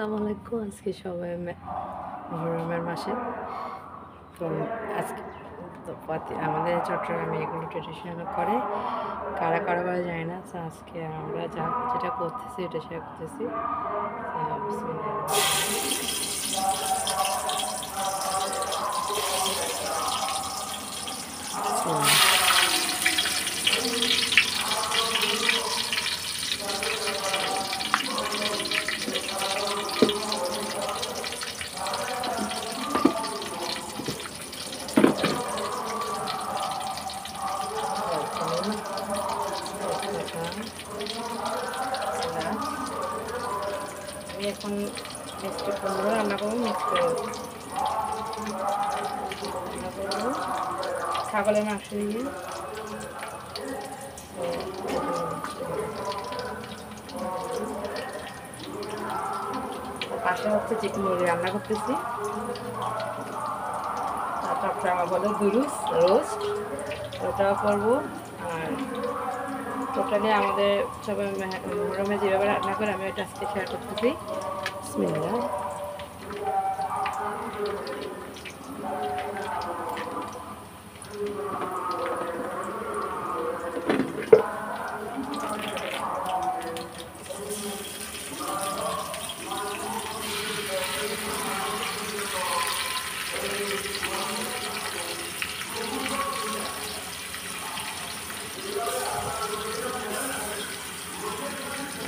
আসসালামু আলাইকুম। আজকে সবাই মুহররমের মাসে তো আজকে তো আমাদের চট্টগ্রামে এগুলো ট্রেডিশনাল করে, কারা কারা করা যায় না। তো আজকে আমরা যেটা করতেছি এটা শেয়ার করতেছি। আমি এখন মিষ্টি কুমড়ো রান্না করবো। রান্না করবো ছাগলের মাংস দিয়ে। পাশে হচ্ছে চিকেন মুরগি রান্না করতেছি। তারপরে আমার বলে দুরুস রোস্ট, ওটাও করবো। আর টোটালি আমাদের সবাই মুহরমে যেভাবে রান্না করে আমি এটা আজকে শেয়ার করতেছি। বিসমিল্লাহ।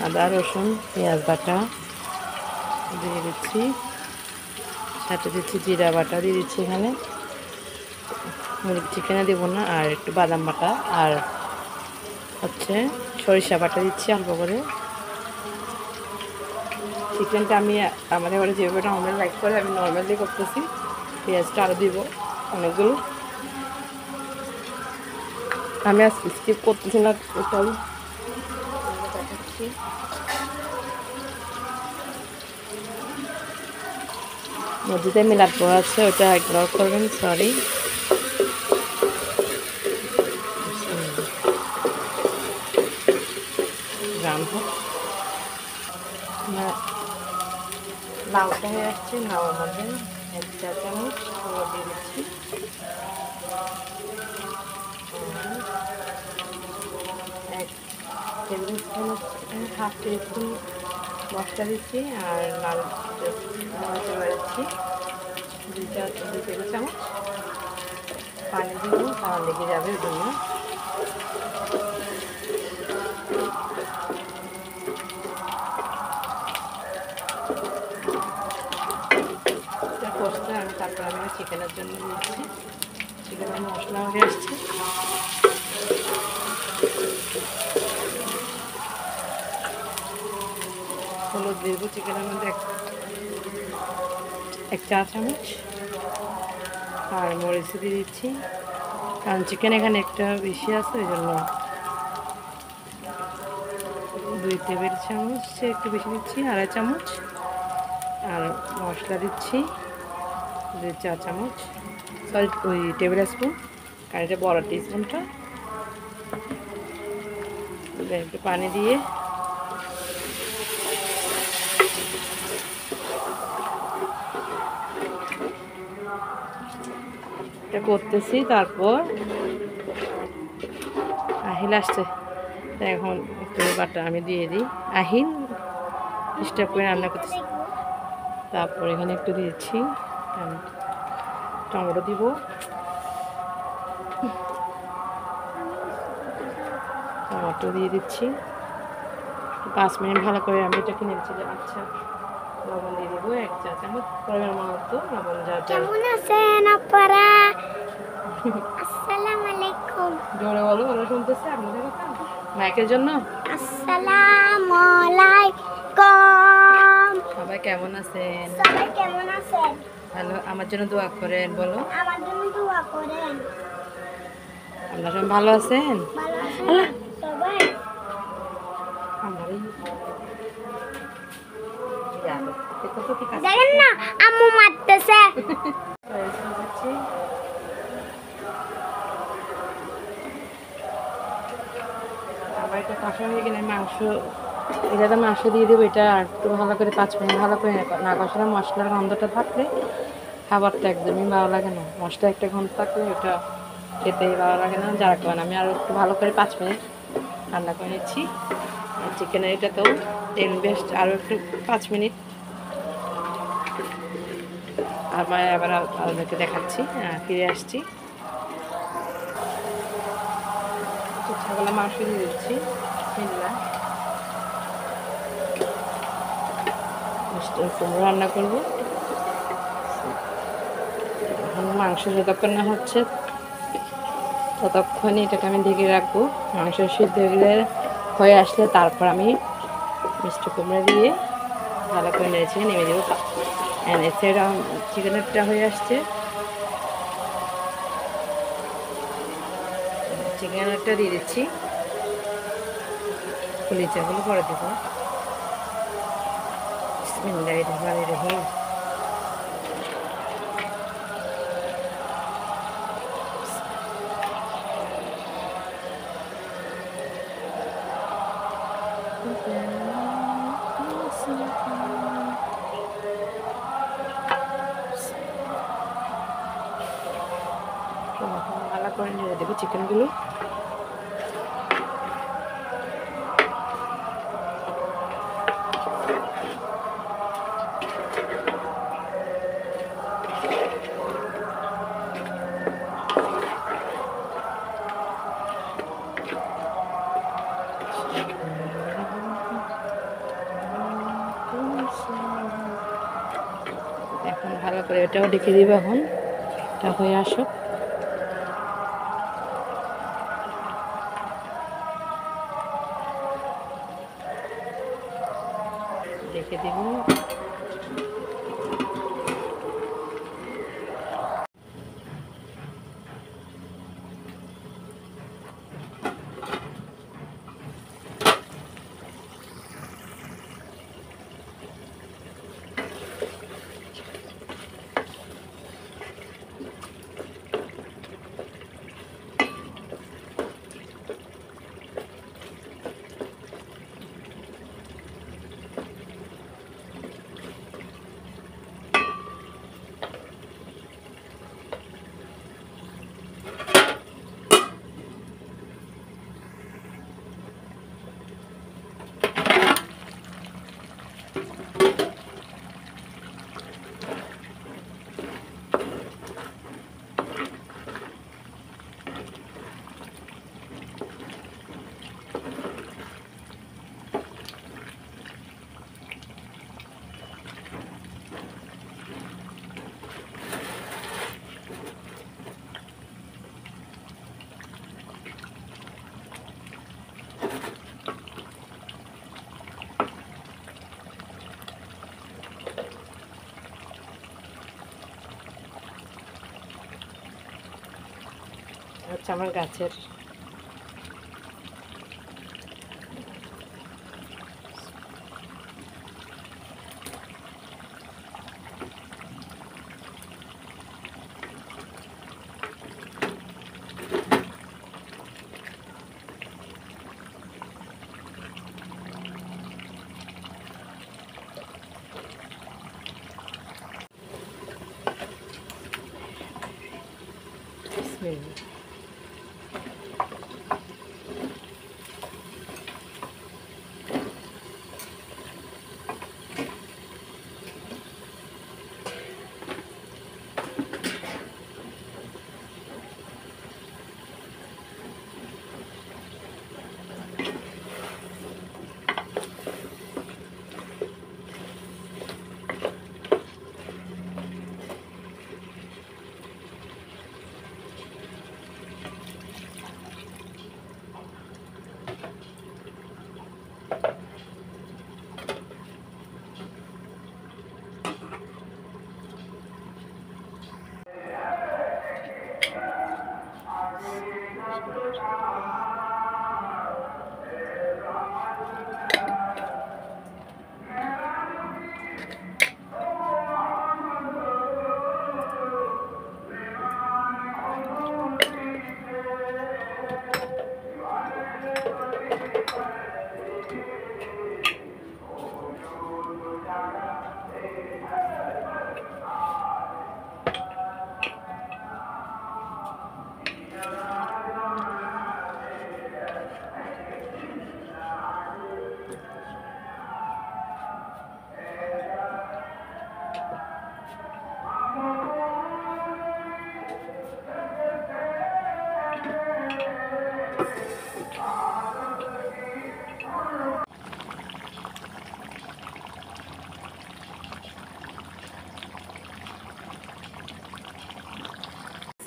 আদা রসুন পেঁয়াজ বাটা দিয়ে দিচ্ছি, সাথে দিচ্ছি জিরা বাটা দিয়ে দিচ্ছি। এখানে চিকেনে দেবো না, আর একটু বাদাম বাটা আর হচ্ছে সরিষা বাটা দিচ্ছি অল্প করে। চিকেনটা আমি আমাদের ঘরে যেভাবে নর্মাল লাইক করে আমি নর্মালি করতেছি। পেঁয়াজটা আরও দিব অনেকগুলো, আমি আজ স্কিপ করতেছি না টোটাল। দেখাচ্ছি মসজিদে মিলাদ পড়া আছে, ওটা ইগনোর করবেন, সরি। লাউটা হয়ে যাচ্ছে, লাউ আমাদের 1 চা চামচ দিয়ে দিচ্ছি। এক table spoon, half table spoon মশলা দিচ্ছি, আর লাল মরিচ দিচ্ছি 2 টেবিল চামচ। পানি দিব, খাওয়া লেগে যাবে ওই জন্য। কষতে আমি তারপর আমি চিকেনের জন্য দিচ্ছি। চিকেনের মশলা হয়ে আসছে। হলুদ দিব চিকেনের মধ্যে 1 চা চামচ, আর মরিচ দিয়ে দিচ্ছি, কারণ চিকেন এখানে একটা বেশি আছে ওই জন্য 2 টেবিল চামচ একটু বেশি দিচ্ছি, 2.5 চামচ। আর মশলা দিচ্ছি 2 চা চামচ, সরি ওই টেবিল স্পুন, কারণ এটা বড় টিস্পুনটা। একটু পানি দিয়ে এটা করতেছি। তারপর আহিল আসছে, এখন একটু বাটা আমি দিয়ে দিই। আহিল স্টপ করে রান্না করতেছি। তারপর এখানে একটু দিয়েছি টমেটো দিব, টমেটো দিয়ে দিচ্ছি। 5 মিনিট ভালো করে আমি এটাকে নেড়েছি। আচ্ছা, লবণ দিয়ে দেবো 1 চা চামচ, পরিমাণ মতো লবণ। কেমন আছেন আপনারা? আসসালামু আলাইকুম। জোরে বলো, ভালো শুনতেছে আপনাদের কথা মাইকের জন্য। আসসালামু আলাইকুম। সবাই কেমন আছেন? সবাই কেমন আছেন? ভালো, আমার জন্য দোয়া করেন। বলো, আমার জন্য দোয়া করেন। আপনারা সবাই ভালো আছেন? ভালো আছেন সবাই? দেখেন না আম্মু মারতেছে। আমার এটা কষা হয়ে গেলে মাংস এটাতে মাংস দিয়ে দেবো। এটা আর একটু ভালো করে 5 মিনিট ভালো করে না কষালে মশলার গন্ধটা থাকলে খাবারটা একদমই ভালো লাগে না। মশলা একটা গন্ধ থাকলে ওটা খেতেই ভালো লাগে না, যার কারণে আমি আরও একটু ভালো করে 5 মিনিট রান্না করে নিচ্ছি। আর চিকেনের এটাতেও তেল বেস্ট আরও একটু 5 মিনিট। আবার আপনাকে দেখাচ্ছি, ফিরে আসছি। ছাগলের মাংস দিয়ে দিচ্ছি কুমড়ো রান্না করবো। এখন মাংস যতক্ষণ না হচ্ছে ততক্ষণই এটাকে আমি ঢেকে রাখবো। মাংস সিদ্ধ হয়ে আসলে তারপর আমি মিষ্টি কুমড়া দিয়ে ভালো করে নেড়েছি নেমে দেবো। সেটা চিকেনেরটা হয়ে আসছে, চিকেনেরটা দিয়ে দিচ্ছি। কলিজাগুলো পরে দেবো। বিসমিল্লাহির রহমানির রহিম। ভালো করে নেড়ে দেবো চিকেনগুলো। এখন ভালো করে এটাও ঢেকে দিব। এখন এটা হয়ে আসুক। রেখে দেব। হচ্ছে আমার গাছের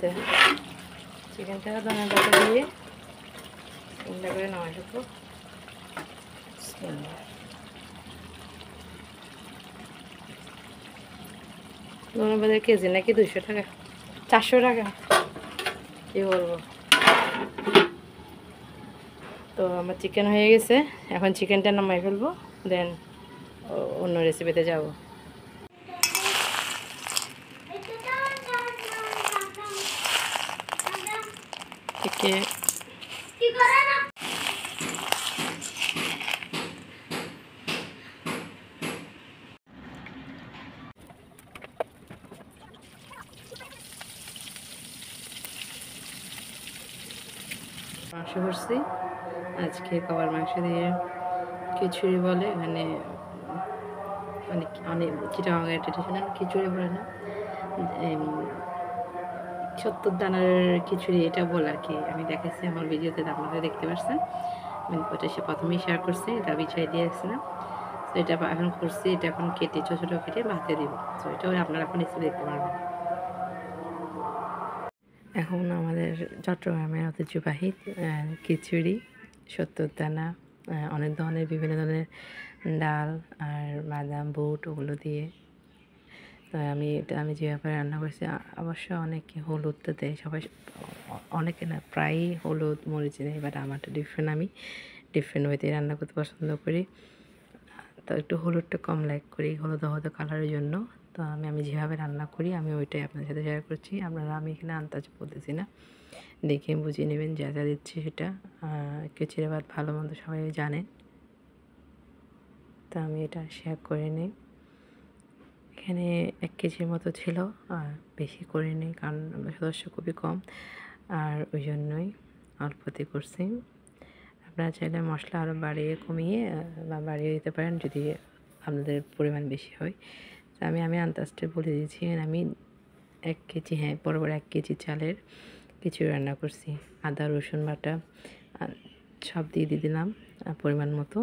গেছে। চিকেনটা ধনে পাতা দিয়ে চিকেনটা করে নামাই ফেলবো। ধনে পাতার কেজি নাকি 200 টাকা, 400 টাকা, কি বলবো। তো আমার চিকেন হয়ে গেছে, এখন চিকেনটা নামাই ফেলবো, দেন অন্য রেসিপিতে যাব। একে মাংস করছি আজকে, কবার মাংস দিয়ে খিচুড়ি বলে এখানে, মানে অনেক চিটাগাঙ্গের ট্রেডিশনাল খিচুড়ি বলে না, 70 দানার খিচুড়ি এটা বলে আর কি। আমি দেখাচ্ছি আমার ভিডিওতে, আপনারা দেখতে পাচ্ছেন। আমি ওটা সে প্রথমেই শেয়ার করছি, এটা বিছাই দিয়ে আসছিলাম। তো এটা এখন করছি, এটা এখন কেটে ছোটো ছোটো কেটে ভাতে দিব। তো এটাও আপনারা এখন এসে দেখতে পারবেন। এখন আমাদের চট্টগ্রামের ঐতিহ্যবাহী খিচুড়ি, 70 দানা, অনেক ধরনের বিভিন্ন ধরনের ডাল আর বাদাম বুট ওগুলো দিয়ে। তো আমি যেভাবে রান্না করছি, অবশ্য অনেকে হলুদ তো দেয়, সবাই অনেকে না প্রায়ই হলুদ মরিচ দেয়, বাট আমারটা ডিফারেন্ট, আমি ডিফারেন্ট ওয়েতে রান্না করতে পছন্দ করি। তো একটু হলুদটা কম লাইক করি, হলুদ কালারের জন্য। তো আমি যেভাবে রান্না করি আমি ওইটাই আপনাদের সাথে শেয়ার করছি। আমি এখানে আন্দাজ বলতেছি না, দেখে বুঝিয়ে নেবেন যা যা দিচ্ছি সেটা। খিচুড়ি ভাত ভালো মন্দ সবাই জানেন, তো আমি এটা শেয়ার করে নিই। এখানে 1 কেজির মতো ছিল, আর বেশি করে নিই কারণ আমরা সদস্য খুবই কম, আর ওই জন্যই অল্পতে করছি। আপনারা চাইলে মশলা আরও বাড়িয়ে কমিয়ে বা বাড়িয়ে দিতে পারেন যদি আপনাদের পরিমাণ বেশি হয়। তো আমি আন্দাজটা বলে দিয়েছি। আমি 1 কেজি, হ্যাঁ বরাবর 1 কেজি চালের খিচুড়ি রান্না করছি। আদা রসুন বাটা সব দিয়ে দিলাম পরিমাণ মতো।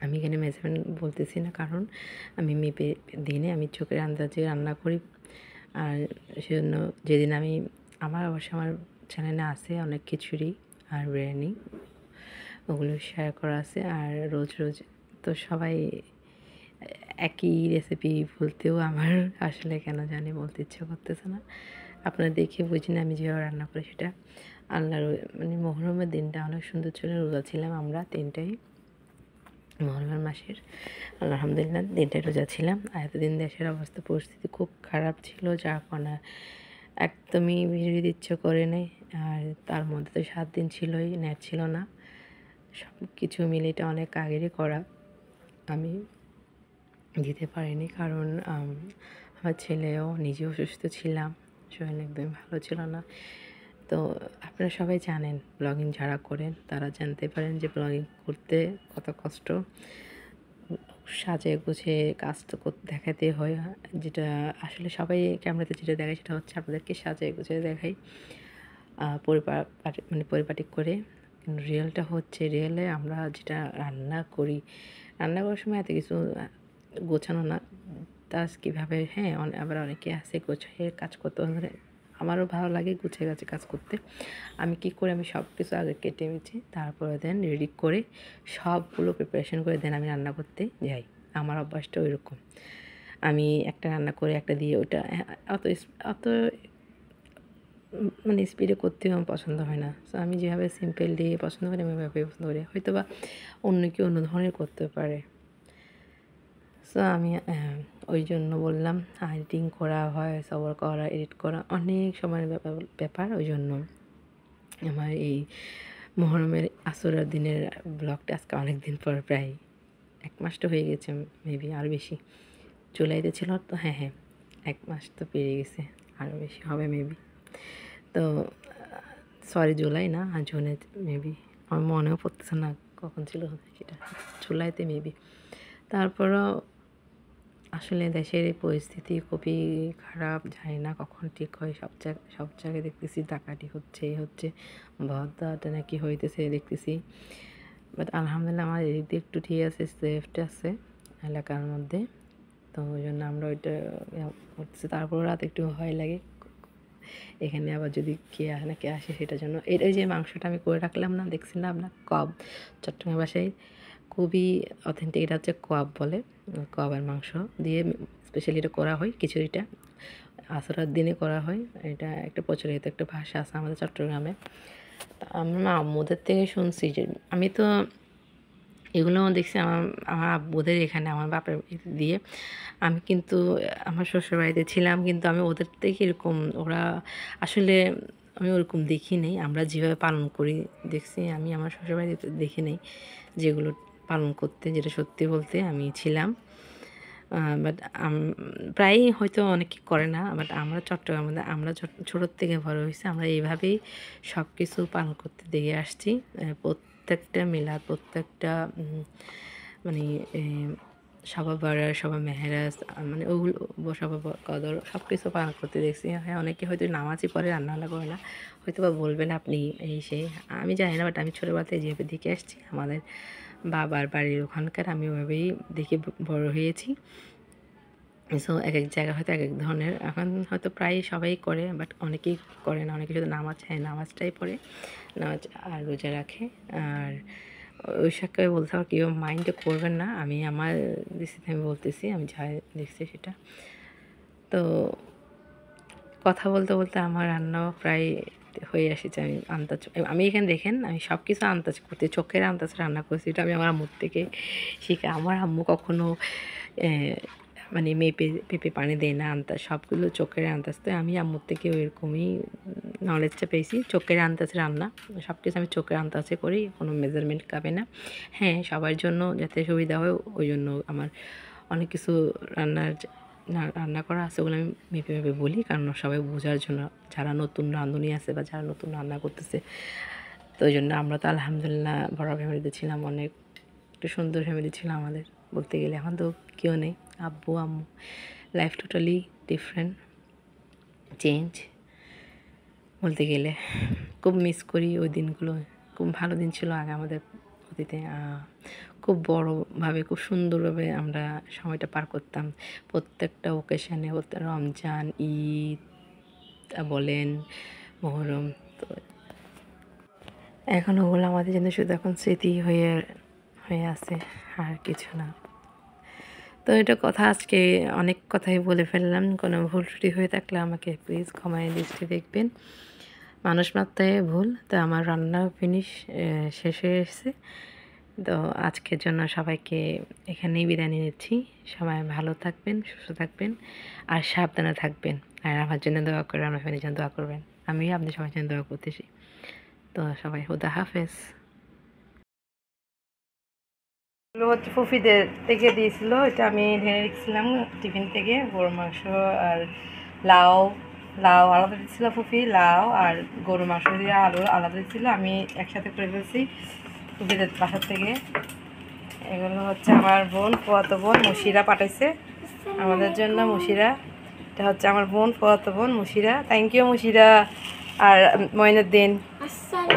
আমি এখানে মেজারমেন্ট বলতেছি না, কারণ আমি মেপে দিনে আমি চোখের আন্দাজে রান্না করি। আর সেজন্য যেদিন আমার চ্যানেলে আছে অনেক খিচুড়ি আর বিরিয়ানি, ওগুলো শেয়ার করা আছে। আর রোজ রোজ তো সবাই একই রেসিপি বলতেও আমার আসলে কেন জানি বলতে ইচ্ছা করতেছে না। আপনারা দেখে বুঝিনি আমি যেভাবে রান্না করি সেটা। আল্লাহর মানে মহরমের দিনটা অনেক সুন্দর ছিল, রোজা ছিলাম আমরা 3টাই মহরমের মাসের, আলহামদুলিল্লাহ 3টাই রোজা ছিলাম। আর এতদিন দেশের অবস্থা পরিস্থিতি খুব খারাপ ছিল, যার কারণে একদমই ভিডিও দিতে ইচ্ছে করে নেই। আর তার মধ্যে তো 7 দিন ছিলই, নেট ছিল না, সব কিছু মিলে এটা অনেক আগেরই করা। আমি দিতে পারিনি কারণ আমার ছেলেও, নিজেও অসুস্থ ছিলাম, শরীর একদমই ভালো ছিল না। তো আপনারা সবাই জানেন, ব্লগিং যারা করেন তারা জানতে পারেন যে ব্লগিং করতে কত কষ্ট। সাজিয়ে গুছিয়ে কাজ তো দেখাতে হয়, যেটা আসলে সবাই ক্যামেরাতে যেটা দেখায় সেটা হচ্ছে আপনাদেরকে সাজিয়ে গুছিয়ে দেখাই পরিপাটি করে। কিন্তু রিয়েলটা হচ্ছে, রিয়েলে আমরা যেটা রান্না করার সময় এত কিছু গোছানো না, তাস কীভাবে, হ্যাঁ আবার অনেকে আছে গোছায় কাজ করতে, আমারও ভালো লাগে গুছিয়ে গাছে কাজ করতে। আমি কী করি, আমি সব কিছু আগে কেটে মেছে তারপরে দেন রেডি করে সবগুলো প্রিপারেশন করে দেন আমি রান্না করতে যাই। আমার অভ্যাসটা ওই রকম। আমি একটা রান্না করে একটা দিয়ে ওটা অত মানে স্পিডে করতেও আমার পছন্দ হয় না। সো আমি যেভাবে সিম্পল দিয়ে পছন্দ করি আমি ওইভাবেই পছন্দ করি, হয়তো বা অন্য কেউ অন্য ধরনের করতে পারে। সো আমি ওই জন্য বললাম, এডিটিং করা হয়, সবার করা, এডিট করা অনেক সময়ের ব্যাপার। ওই জন্য আমার এই মহরমের আসরের দিনের ব্লগটা আজকে অনেক দিন পর, প্রায় 1 মাস তো হয়ে গেছে, মেবি আরও বেশি। জুলাইতে ছিল তো, হ্যাঁ 1 মাস তো পেরিয়ে গেছে, আরও বেশি হবে মেবি। তো সরি জুলাই না, জুনে মেবি, আমার মনেও পড়তেছে না কখন ছিল সেটা, জুলাইতে মেবি। তারপরও আসলে দেশের এই পরিস্থিতি খুবই খারাপ, জানি না কখন ঠিক হয়। সব জায়গায় দেখতেছি ডাকাতি হচ্ছে ভদ্রাটা নাকি হইতেছে দেখতেছি। বাট আলহামদুলিল্লাহ আমার এদিক দিয়ে একটু ঠিক আছে, সেফটি আছে এলাকার মধ্যে। তো ওই জন্য আমরা ওইটা করতেছি। তারপর রাত একটু ভয় লাগে, এখানে আবার যদি কে আসে না কে আসে সেটার জন্য এই যে মাংসটা আমি করে রাখলাম না, দেখছি না আপনার কব, চট্টগ্রাম ভাষায় খুবই অথেন্টিক, এটা হচ্ছে কব বলে, কবের মাংস দিয়ে স্পেশালি এটা করা হয়। খিচুড়িটা আসরার দিনে করা হয়, এটা একটা প্রচলিত একটা ভাষা আছে আমাদের চট্টগ্রামে। আমরা আম্মুদের থেকে শুনছি যে, আমি তো এগুলো দেখছি আমার আমার আব্বুদের এখানে, আমার বাপের দিয়ে। আমি কিন্তু আমার শ্বশুরবাড়িতে ছিলাম, কিন্তু আমি ওদের থেকে এরকম ওরা আসলে আমি ওরকম দেখি নেই। আমরা যেভাবে পালন করি দেখছি, আমি আমার শ্বশুরবাড়িতে দেখি নেই যেগুলো পালন করতে, যেটা সত্যি বলতে আমি ছিলাম। বাট প্রায়ই হয়তো অনেকে করে না, বাট আমরা চট্টগ্রামে আমরা ছোটোর থেকে বড় হয়েছি, আমরা এইভাবেই সব কিছু পালন করতে দেখে আসছি। প্রত্যেকটা মিলাদ, প্রত্যেকটা মানে সবা বরাত, সবা মেহরাজ, মানে ওগুলো সবা কদর সব কিছু পালন করতে দেখছি। হ্যাঁ, অনেকে হয়তো নামাজই পড়ে, রান্নাবান্না করে না, হয়তো বা বলবেন আপনি এই সেই, আমি জানি না, বাট আমি ছোটোবেলাতে যেভাবে দেখে আসছি আমাদের বাবার বাড়ির ওখানকার, আমি ওইভাবেই দেখে বড় হয়েছি। সো এক এক জায়গায় হয়তো এক এক ধরনের, এখন হয়তো প্রায় সবাই করে, বাট অনেকেই করে না, অনেকে শুধু নামাজ, হ্যাঁ নামাজটাই পড়ে, নামাজ আর রোজা রাখে। আর ওই সাক্ষে বলতে হবে কেউ মাইন্ডে করবেন না, আমি আমার দৃষ্টিতে আমি বলতেছি, আমি যা দেখছি সেটা। তো কথা বলতে বলতে আমার রান্নাও প্রায় হয়ে এসেছে। আমি এখানে দেখেন আমি সব কিছু আন্দাজ করতে, চোখের আন্দাজ রান্না করছি, এটা আমি আমার আম্মুর থেকে শিখে। আমার আম্মু কখনো মানে পেঁপে পানি দেয় না, আন্দাজ সবগুলো চোখের আন্দাজ। তো আমি আম্মুর থেকে ওইরকমই নলেজটা পেয়েছি, চোখের আন্দাজে রান্না, সব কিছু আমি চোখের আন্দাজে করি, কোনো মেজারমেন্ট খাবে না। হ্যাঁ, সবার জন্য যাতে সুবিধা হয় ওই জন্য আমার অনেক কিছু রান্না করা আছে, ওগুলো আমি মেপে বলি, কারণ সবাই বোঝার জন্য, যারা নতুন রাঁধুনি আছে বা যারা নতুন রান্না করতেছে। তো ওই জন্য আমরা তো আলহামদুলিল্লাহ বড় ফ্যামিলিতে ছিলাম, অনেক একটু সুন্দর ফ্যামিলি ছিল আমাদের বলতে গেলে। এখন তো কেউ নেই, আব্বু আম্মু, লাইফ টোটালি ডিফারেন্ট, চেঞ্জ বলতে গেলে। খুব মিস করি ওই দিনগুলো, খুব ভালো দিন ছিল আগে আমাদের অতীতে। খুব বড়োভাবে, খুব সুন্দরভাবে আমরা সময়টা পার করতাম, প্রত্যেকটা ওকেশানে, রমজান, ঈদ বলেন, মহরম। তো এখন ওগুলো আমাদের জন্য শুধু এখন স্মৃতি হয়ে হয়ে আছে, আর কিছু না। তো এটা কথা, আজকে অনেক কথাই বলে ফেললাম, কোনো ভুল ত্রুটি হয়ে থাকলে আমাকে প্লিজ ক্ষমায় দৃষ্টি দেখবেন, মানুষ মাত্রায় ভুল। তো আমার রান্না ফিনিশ শেষ হয়ে এসেছে। তো আজকের জন্য সবাইকে এখানেই বিদায় নিয়ে নিচ্ছি। সবাই ভালো থাকবেন, সুস্থ থাকবেন, আর সাবধানে থাকবেন। আর আমার জন্য দোয়া করবেন, আমার ফ্যামিলির জন্য দোয়া করবেন, আমিও আপনাদের সবার জন্য দোয়া করতেছি। তো সবাই খুদা হাফেজ। এগুলো হচ্ছে ফুফিদের থেকে দিয়েছিল, এটা আমি ঢেলে রেখেছিলাম টিফিন থেকে। গরু মাংস আর লাউ, লাউ আলাদা দিচ্ছিল ফুফি, লাউ আর গরু মাংস দিয়ে আলু আলাদা দিচ্ছিল, আমি একসাথে করে ফেলছি ফুফিদের বাসার থেকে। এগুলো হচ্ছে আমার বোন, ফুয়াতো বোন মুশিরা পাঠাইছে আমাদের জন্য। মুশিরা, এটা হচ্ছে আমার বোন, ফুয়াতো বোন মুশিরা। থ্যাংক ইউ মুশিরা আর মইনুদ্দিন,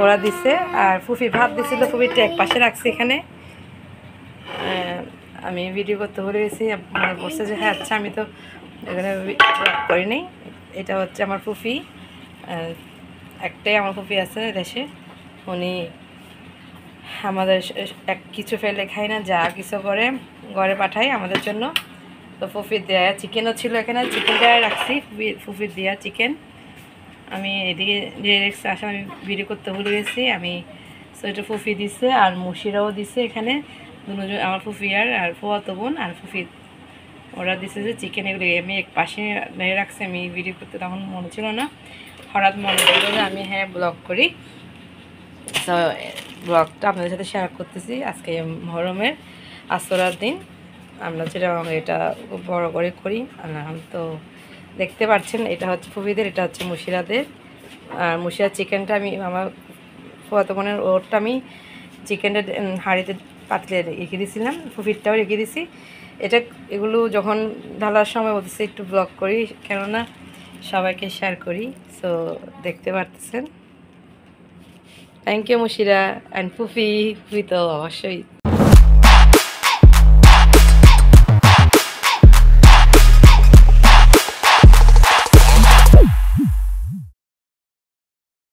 ওরা দিছে। আর ফুফি ভাত দিছিল, ফুফিটা এক পাশে রাখছে এখানে। আমি ভিডিও করতে ভুলে গেছি, আমার বলছে যে হ্যাঁ আচ্ছা, আমি তো এখানে করি নাই। এটা হচ্ছে আমার ফুফি, একটাই আমার ফুফি আছে দেশে, উনি আমাদের কিছু ফেলে খাই না, যা কিছু করে ঘরে পাঠাই আমাদের জন্য। তো ফুফির দেয়া চিকেনও ছিল এখানে, চিকেনটা রাখছি, ফুফির দেয়া চিকেন আমি এদিকে দিয়ে রেখেছি। আসলে আমি ভিডিও করতে ভুলে গেছি আমি। সো এটা ফুফি দিছে আর মুশিরাও দিছে এখানে, দুজন আমার ফুফি আর ফুয়াতো বোন আর ফুফি, ওরা দিছে যে চিকেন। এগুলো আমি এক পাশে রাখছি, আমি ভিডিও করতে তখন মনে ছিল না, হঠাৎ মনে করলো যে আমি হ্যাঁ ব্লগ করি। তো ব্লগটা আপনাদের সাথে শেয়ার করতেছি। আজকে মহরমের আসরার দিন আমরা যেটা এটা খুব বড়ো করে করি। তো দেখতে পাচ্ছেন, এটা হচ্ছে ফুফিদের, এটা হচ্ছে মুশিরাদের। আর মুশিরার চিকেনটা আমি আমার ফুয়াতো বোনের ওরটা আমি চিকেনটা হাঁড়িতে পাতলে রেখে দিয়েছিলাম, ফুফিরটাও রেখে দিয়েছি। এগুলো যখন ঢালার সময় বলতেছি একটু ব্লগ করি, কেননা সবাইকে শেয়ার করি। সো দেখতে পারতেছেন। থ্যাংক ইউ মুশিরা অ্যান্ড ফুফি, তুই তো অবশ্যই